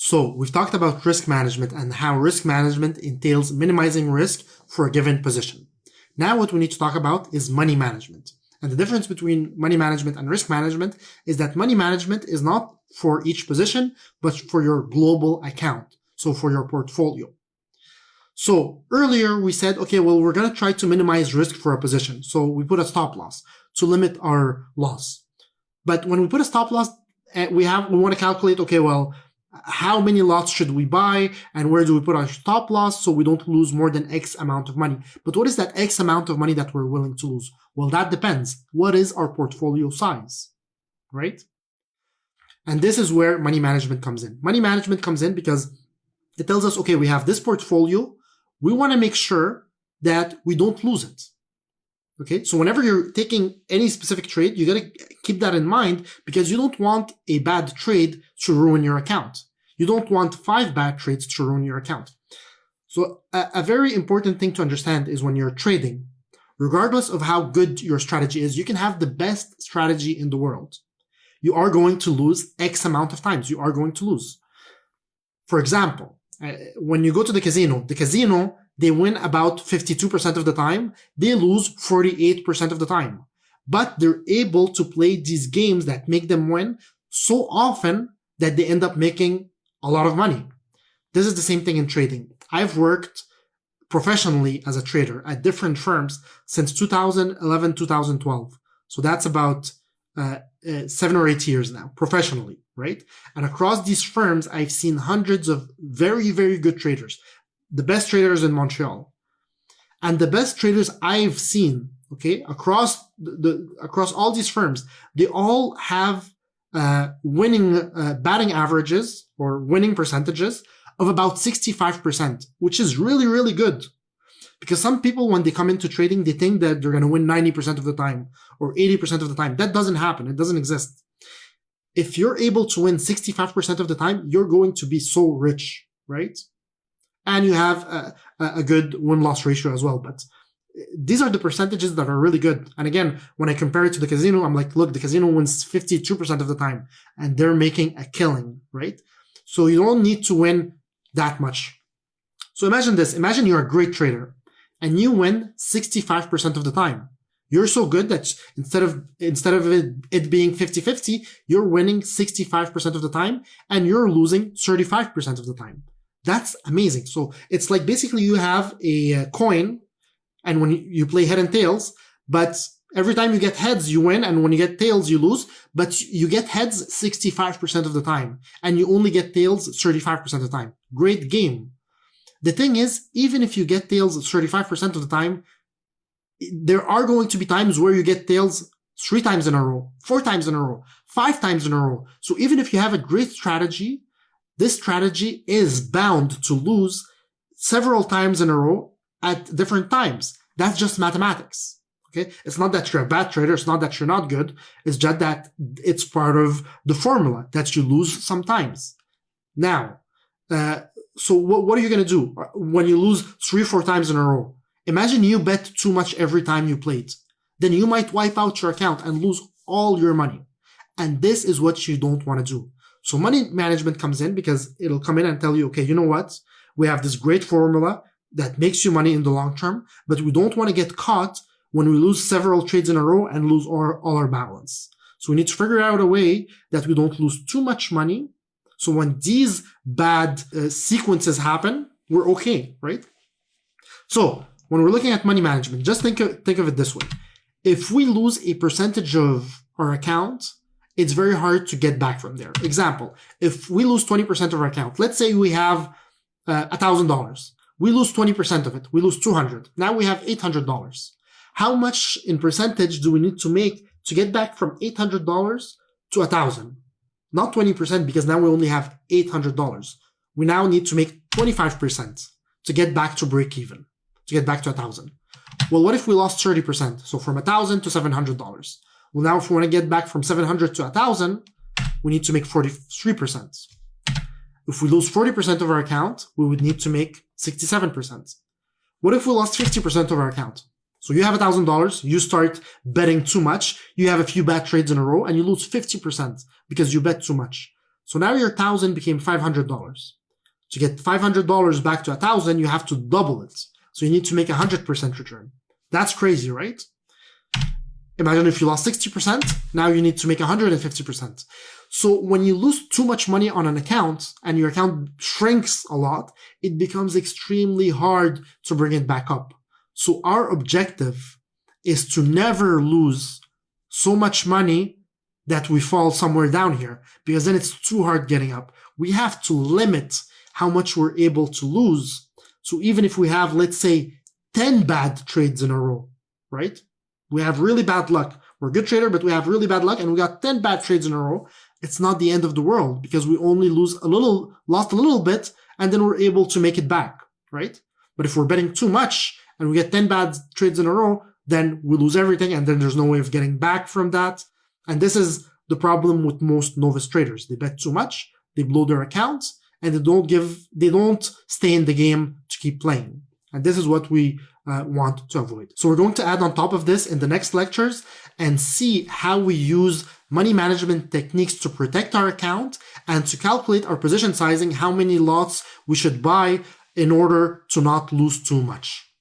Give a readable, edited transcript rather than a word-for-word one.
So we've talked about risk management and how risk management entails minimizing risk for a given position. Now what we need to talk about is money management. And the difference between money management and risk management is that money management is not for each position, but for your global account. So for your portfolio. So earlier we said, okay, well, we're going to try to minimize risk for a position. So we put a stop loss to limit our loss. But when we put a stop loss, we want to calculate, okay, well, how many lots should we buy and where do we put our stop loss so we don't lose more than X amount of money? But what is that X amount of money that we're willing to lose? Well, that depends. What is our portfolio size, right? And this is where money management comes in. Money management comes in because it tells us, okay, we have this portfolio. We want to make sure that we don't lose it. Okay, so whenever you're taking any specific trade, you got to keep that in mind because you don't want a bad trade to ruin your account. You don't want 5 bad trades to ruin your account. So a very important thing to understand is when you're trading, regardless of how good your strategy is, you can have the best strategy in the world. You are going to lose X amount of times. You are going to lose. For example, when you go to the casino, they win about 52% of the time. They lose 48% of the time. But they're able to play these games that make them win so often that they end up making a lot of money. This is the same thing in trading. I've worked professionally as a trader at different firms since 2011, 2012. So that's about 7 or 8 years now, professionally, right? And across these firms, I've seen hundreds of very, very good traders. The best traders in Montreal. And the best traders I've seen, okay, across all these firms, they all have winning batting averages or winning percentages of about 65%, which is really, really good. Because some people, when they come into trading, they think that they're going to win 90% of the time or 80% of the time. That doesn't happen. It doesn't exist. If you're able to win 65% of the time, you're going to be so rich, right? And you have a good win-loss ratio as well. But these are the percentages that are really good. And again, when I compare it to the casino, I'm like, look, the casino wins 52% of the time and they're making a killing, right? So you don't need to win that much. So imagine this. Imagine you're a great trader and you win 65% of the time. You're so good that instead of it being 50-50, you're winning 65% of the time and you're losing 35% of the time. That's amazing. So it's like basically you have a coin and when you play head and tails, but every time you get heads, you win. And when you get tails, you lose, but you get heads 65% of the time and you only get tails 35% of the time. Great game. The thing is, even if you get tails 35% of the time, there are going to be times where you get tails 3 times in a row, 4 times in a row, 5 times in a row. So even if you have a great strategy, this strategy is bound to lose several times in a row at different times. That's just mathematics. Okay. It's not that you're a bad trader. It's not that you're not good. It's just that it's part of the formula that you lose sometimes. Now, so what are you going to do when you lose 3 or 4 times in a row? Imagine you bet too much every time you played. Then you might wipe out your account and lose all your money. And this is what you don't want to do. So money management comes in because it'll come in and tell you, okay, you know what? We have this great formula that makes you money in the long term, but we don't want to get caught when we lose several trades in a row and lose all our balance. So we need to figure out a way that we don't lose too much money. So when these bad sequences happen, we're okay, right? So when we're looking at money management, just think of it this way. If we lose a percentage of our account, it's very hard to get back from there. Example, if we lose 20% of our account, let's say we have $1,000. We lose 20% of it. We lose $200. Now we have $800. How much in percentage do we need to make to get back from $800 to $1,000? Not 20% because now we only have $800. We now need to make 25% to get back to break even, to get back to $1,000. Well, what if we lost 30%? So from $1,000 to $700. Well, now if we want to get back from 700 to 1,000, we need to make 43%. If we lose 40% of our account, we would need to make 67%. What if we lost 50% of our account? So you have $1,000, you start betting too much, you have a few bad trades in a row, and you lose 50% because you bet too much. So now your 1,000 became $500. To get $500 back to 1,000, you have to double it. So you need to make 100% return. That's crazy, right? Imagine if you lost 60%, now you need to make 150%. So when you lose too much money on an account and your account shrinks a lot, it becomes extremely hard to bring it back up. So our objective is to never lose so much money that we fall somewhere down here, because then it's too hard getting up. We have to limit how much we're able to lose. So even if we have, let's say, 10 bad trades in a row, right? We have really bad luck. We're a good trader, but we have really bad luck, and we got 10 bad trades in a row. It's not the end of the world, because we only lost a little bit, and then we're able to make it back, right? But if we're betting too much and we get 10 bad trades in a row, then we lose everything, and then there's no way of getting back from that. And this is the problem with most novice traders. They bet too much, they blow their accounts, and they don't stay in the game to keep playing. And this is what we want to avoid. So we're going to add on top of this in the next lectures and see how we use money management techniques to protect our account and to calculate our position sizing, how many lots we should buy in order to not lose too much.